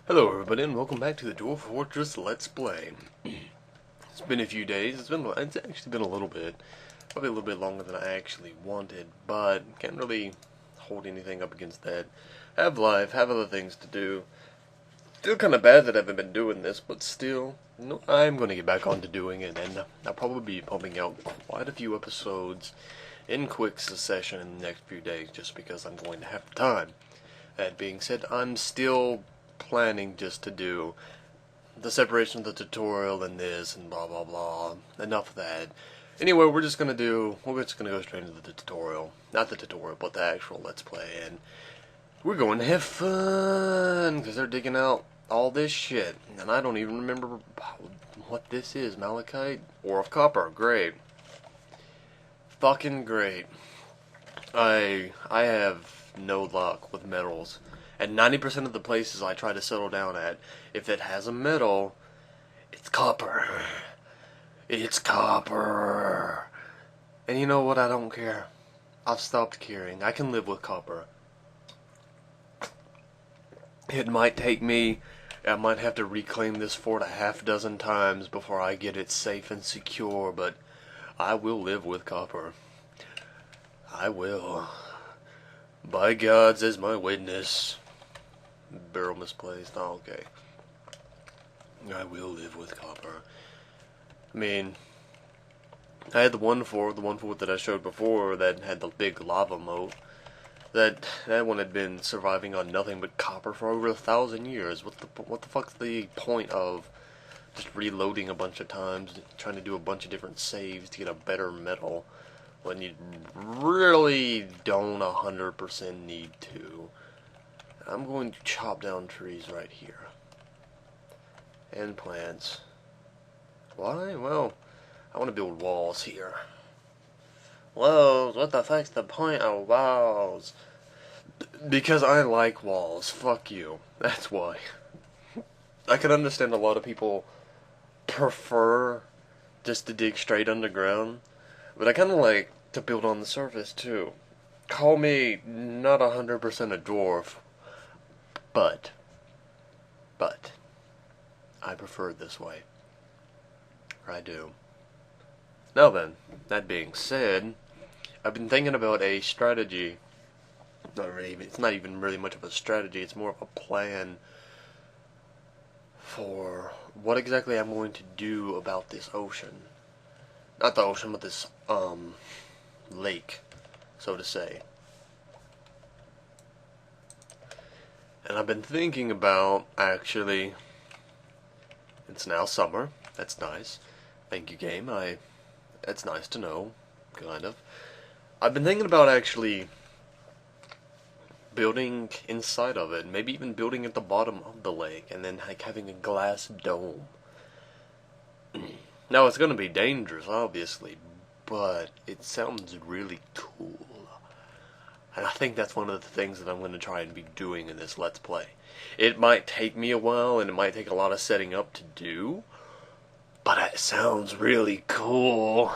Hello everybody and welcome back to the Dwarf Fortress Let's Play. It's been a few days, it's actually been a little bit, probably a little bit longer than I actually wanted, but can't really hold anything up against that. Have life, have other things to do. Still kind of bad that I haven't been doing this, but still, no, I'm going to get back on to doing it, and I'll probably be pumping out quite a few episodes in quick succession in the next few days, just because I'm going to have time. That being said, I'm still planning just to do the separation of the tutorial and this and blah blah blah. Enough of that. Anyway, we're just gonna go straight into the tutorial. Not the tutorial, but the actual Let's Play, and we're going to have fun because they're digging out all this shit, and I don't even remember what this is. Malachite or of copper? Great, fucking great. I have no luck with metals. And 90% of the places I try to settle down at, if it has a metal, it's copper. It's copper. And you know what? I don't care. I've stopped caring. I can live with copper. It might take me, I might have to reclaim this fort a half dozen times before I get it safe and secure, but I will live with copper. I will. By gods as my witness. Barrel misplaced. Oh, okay. I will live with copper. I mean, I had the one fort that I showed before that had the big lava moat. That one had been surviving on nothing but copper for over 1,000 years. What the fuck's the point of just reloading a bunch of times, trying to do a bunch of different saves to get a better metal when you really don't 100% need to? I'm going to chop down trees right here. And plants. Why? Well, I want to build walls here. Walls? What the fuck's the point of walls? Because I like walls. Fuck you. That's why. I can understand a lot of people prefer just to dig straight underground, but I kind of like to build on the surface too. Call me not 100% a dwarf, but I prefer it this way. I do. Now then, that being said, I've been thinking about a strategy. It's not even really much of a strategy, it's more of a plan for what exactly I'm going to do about this ocean. Not the ocean, but this, lake, so to say. And I've been thinking about, actually, it's now summer. That's nice. Thank you, game. That's nice to know, kind of. I've been thinking about actually building inside of it, maybe even building at the bottom of the lake, and then like having a glass dome. Now, it's going to be dangerous, obviously, but it sounds really cool. And I think that's one of the things that I'm going to try and be doing in this Let's Play. It might take me a while, and it might take a lot of setting up to do, but it sounds really cool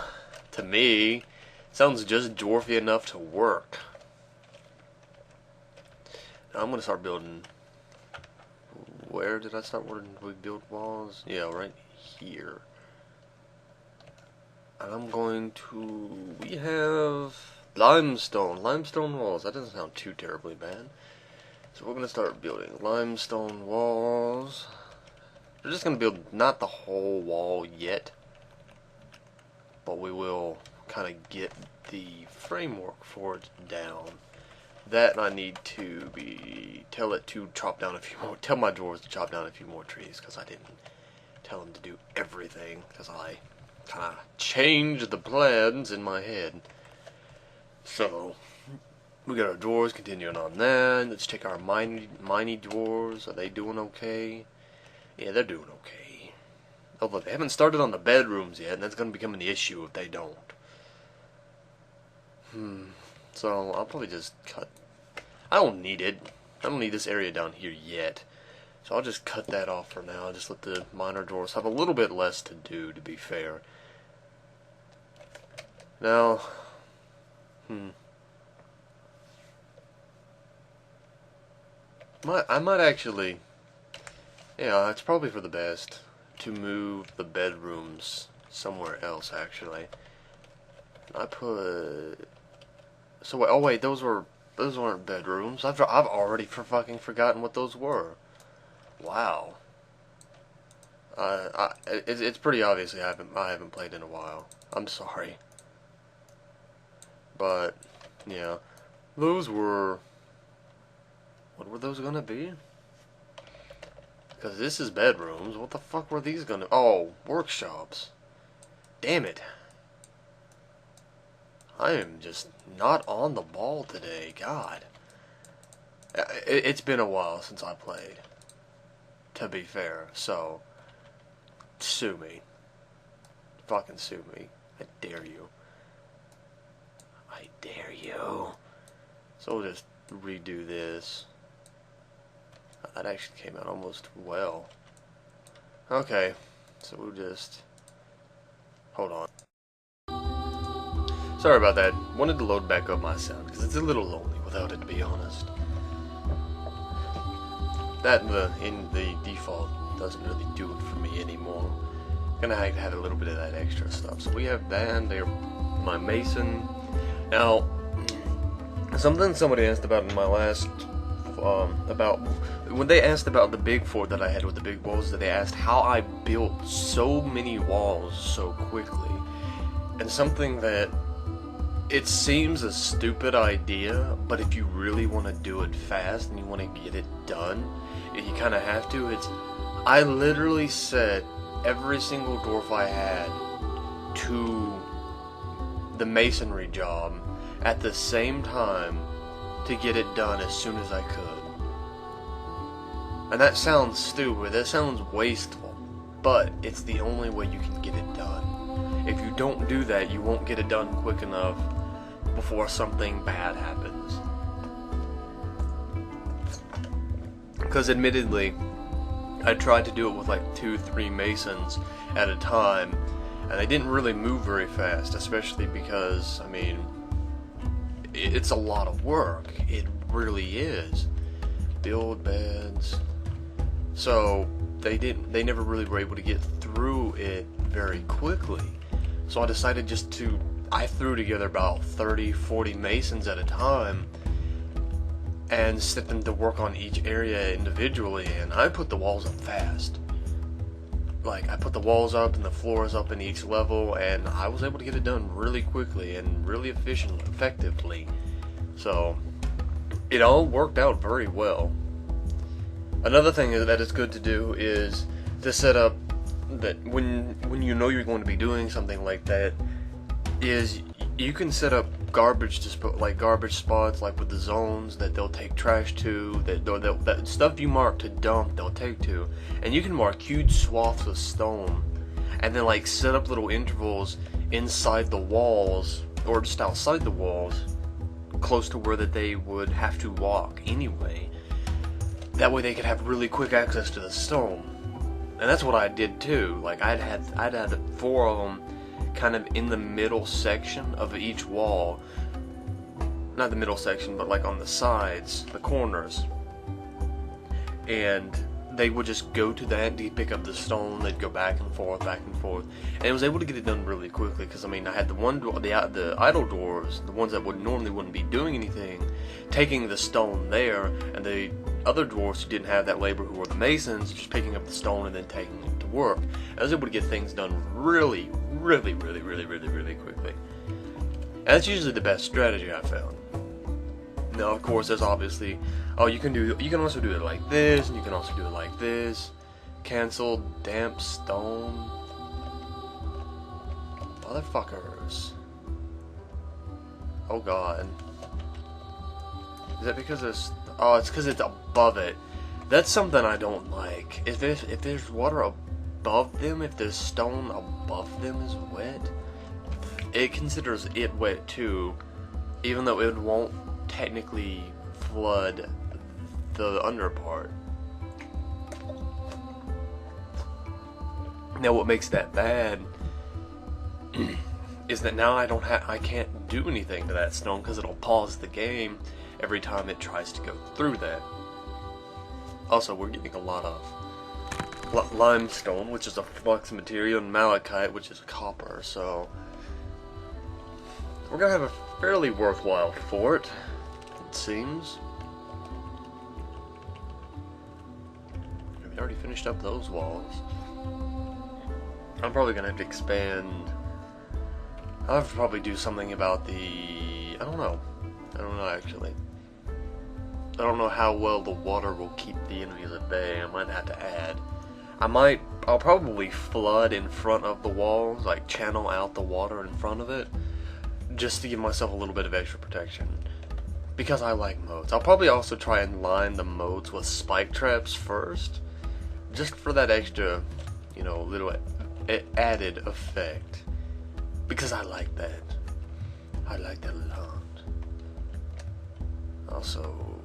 to me. It sounds just dwarfy enough to work. Now I'm going to start building. Where did I start? Where did we build walls? Yeah, right here. And I'm going to... We have limestone walls. That doesn't sound too terribly bad. So we're going to start building limestone walls. We're just going to build not the whole wall yet, but we will kind of get the framework for it down. That I need to tell it to chop down a few more, tell my dwarves to chop down a few more trees, because I didn't tell them to do everything, because I kind of changed the plans in my head. So, we got our dwarves continuing on that. Let's check our miney dwarves. Are they doing okay? Yeah, they're doing okay. Although they haven't started on the bedrooms yet, and that's going to become an issue if they don't. So, I'll probably just cut. I don't need it. I don't need this area down here yet. So I'll just cut that off for now. Just let the miner dwarves have a little bit less to do, to be fair. Now, I might actually Yeah, it's probably for the best to move the bedrooms somewhere else, actually. I put... So, wait, oh wait, those weren't bedrooms. I've already forgotten what those were. Wow. It's pretty obviously I haven't played in a while. I'm sorry. But, yeah. Those were... What were those gonna be? Because this is bedrooms. What the fuck were these gonna... Oh, workshops. Damn it. I am just not on the ball today. God. It's been a while since I played. To be fair. So, sue me. Fucking sue me. I dare you. I dare you. So we'll just redo this. That actually came out almost well. Okay, so we'll just... Hold on. Sorry about that. Wanted to load back up my sound, because it's a little lonely without it, to be honest. That in the default doesn't really do it for me anymore. Gonna have a little bit of that extra stuff. So we have that, and they're my mason. Now, something somebody asked about in my last... about when they asked about the big fort that I had with the big walls, that they asked how I built so many walls so quickly, and something that it seems a stupid idea, but if you really want to do it fast and you want to get it done, you kind of have to. I literally set every single dwarf I had to the masonry job at the same time to get it done as soon as I could. And that sounds stupid, that sounds wasteful, but it's the only way you can get it done. If you don't do that, you won't get it done quick enough before something bad happens. Because admittedly, I tried to do it with like 2-3 masons at a time, and they didn't really move very fast, especially because, I mean, it's a lot of work. It really is. Build beds. So they never really were able to get through it very quickly. So I decided I threw together about 30-40 masons at a time and set them to work on each area individually, and I put the walls up fast. Like, I put the walls up and the floors up in each level, and I was able to get it done really quickly and really effectively. So, it all worked out very well. Another thing that is good to do is to set up that when you know you're going to be doing something like that, is you can set up garbage spots, like with the zones that they'll take trash to, that stuff you mark to dump they'll take to, and you can mark huge swaths of stone, and then like set up little intervals inside the walls or just outside the walls, close to where that they would have to walk anyway. That way they could have really quick access to the stone. And that's what I did too. Like I'd had 4 of them kind of in the middle section of each wall. Not the middle section, but like on the sides, the corners. And they would just go to that to pick up the stone. They'd go back and forth, and I was able to get it done really quickly. Because I mean, I had the idle dwarves, the ones that wouldn't be doing anything, taking the stone there, and the other dwarves who didn't have that labor, who were the masons, just picking up the stone and then taking it to work. I was able to get things done really quickly. And that's usually the best strategy I found. Now, of course, there's obviously, you can also do it like this, and you can also do it like this. Cancel damp stone. Motherfuckers. Oh god. Is that because there's... Oh, it's because it's above it. That's something I don't like. If there's water above them, if there's stone above them is wet, it considers it wet too, even though it won't technically flood the under part. Now what makes that bad is that now I can't do anything to that stone because it'll pause the game every time it tries to go through that. Also, we're getting a lot of limestone, which is a flux material, and malachite, which is copper. So we're gonna have a fairly worthwhile fort, it seems. We already finished up those walls. I'm probably gonna have to expand. I'll have to probably do something about the... I don't know actually. I don't know how well the water will keep the enemies at bay. I might have to add. I'll probably flood in front of the walls, like channel out the water in front of it, just to give myself a little bit of extra protection. Because I like moats. I'll probably also try and line the moats with spike traps first, just for that extra, you know, little added effect. Because I like that. I like that a lot. Also,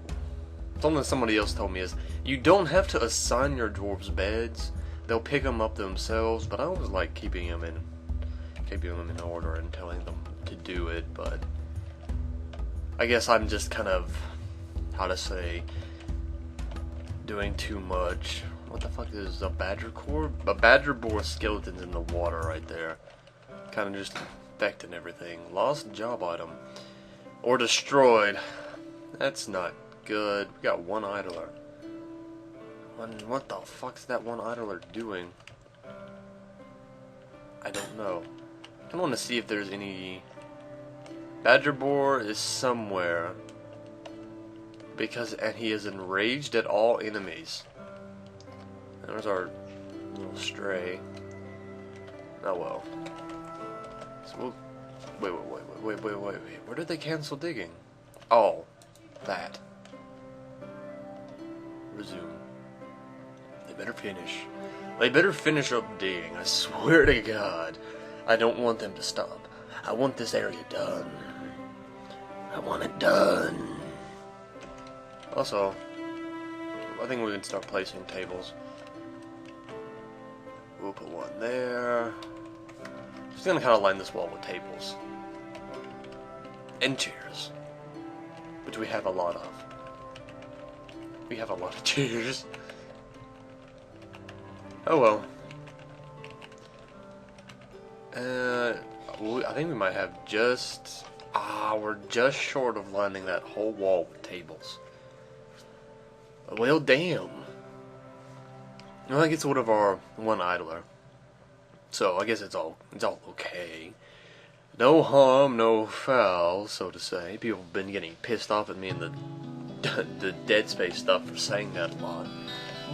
something somebody else told me is, you don't have to assign your dwarves beds. They'll pick them up themselves, but I always like keeping them in order and telling them to do it, but I guess I'm just kind of, how to say, doing too much. What the fuck is a badger core? A badger boar skeleton's in the water right there. Kind of just infecting everything. Lost job item. Or destroyed. That's not good. We got one idler. What the fuck's that one idler doing? I don't know. I want to see if there's any... Badger boar is somewhere. And he is enraged at all enemies. There's our little stray. Oh well. So we'll... Wait. Where did they cancel digging? Oh. That. Resume. They better finish. They better finish up digging. I swear to God. I don't want them to stop. I want this area done. I want it done. Also, I think we can start placing tables. We'll put one there. Just gonna kind of line this wall with tables. And chairs. Which we have a lot of. We have a lot of chairs. Oh well. I think we might have just... we're just short of lining that whole wall with tables. Well, damn. Well, I guess one of our one idler. So I guess it's all okay. No harm, no foul, so to say. People have been getting pissed off at me in the Dead Space stuff for saying that a lot.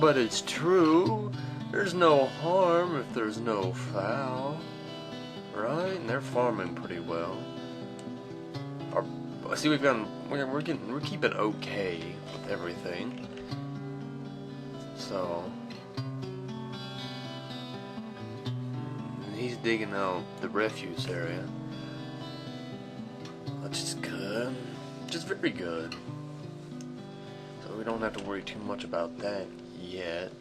But it's true. There's no harm if there's no foul. Right? And they're farming pretty well. See, we're keeping okay with everything. So he's digging out the refuse area. Which is good. Just very good. So we don't have to worry too much about that yet.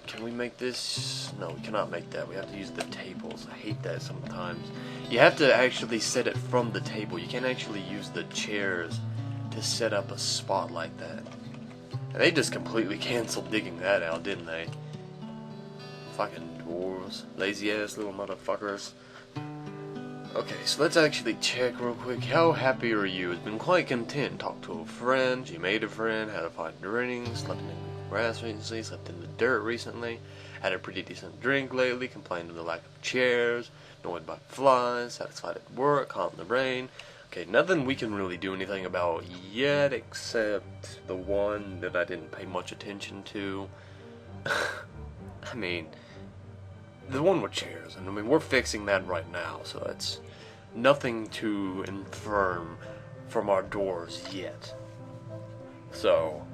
Can we make this? No, we cannot make that. We have to use the tables. I hate that sometimes. You have to actually set it from the table. You can't actually use the chairs to set up a spot like that. And they just completely canceled digging that out, didn't they? Fucking dwarves. Lazy ass little motherfuckers. Okay, so let's actually check real quick. How happy are you? It's been quite content. Talked to a friend, she made a friend, had a fine drink, slept in the grass recently, slept in the dirt recently, had a pretty decent drink lately, complained of the lack of chairs, annoyed by flies, satisfied at work, caught in the rain. Okay, nothing we can really do anything about yet, except the one that I didn't pay much attention to. I mean... the one with chairs, and I mean, we're fixing that right now, so that's nothing to infirm from our doors yet. So,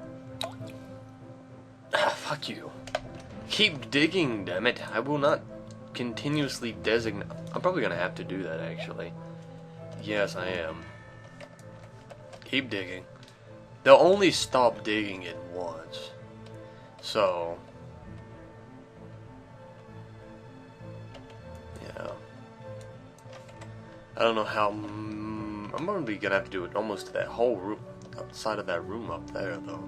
fuck you. Keep digging, damn it. I will not continuously designate. I'm probably gonna have to do that, actually. Yes, I am. Keep digging. They'll only stop digging it once. So... I don't know how... I'm probably gonna have to do it almost to that whole room, side of that room up there, though.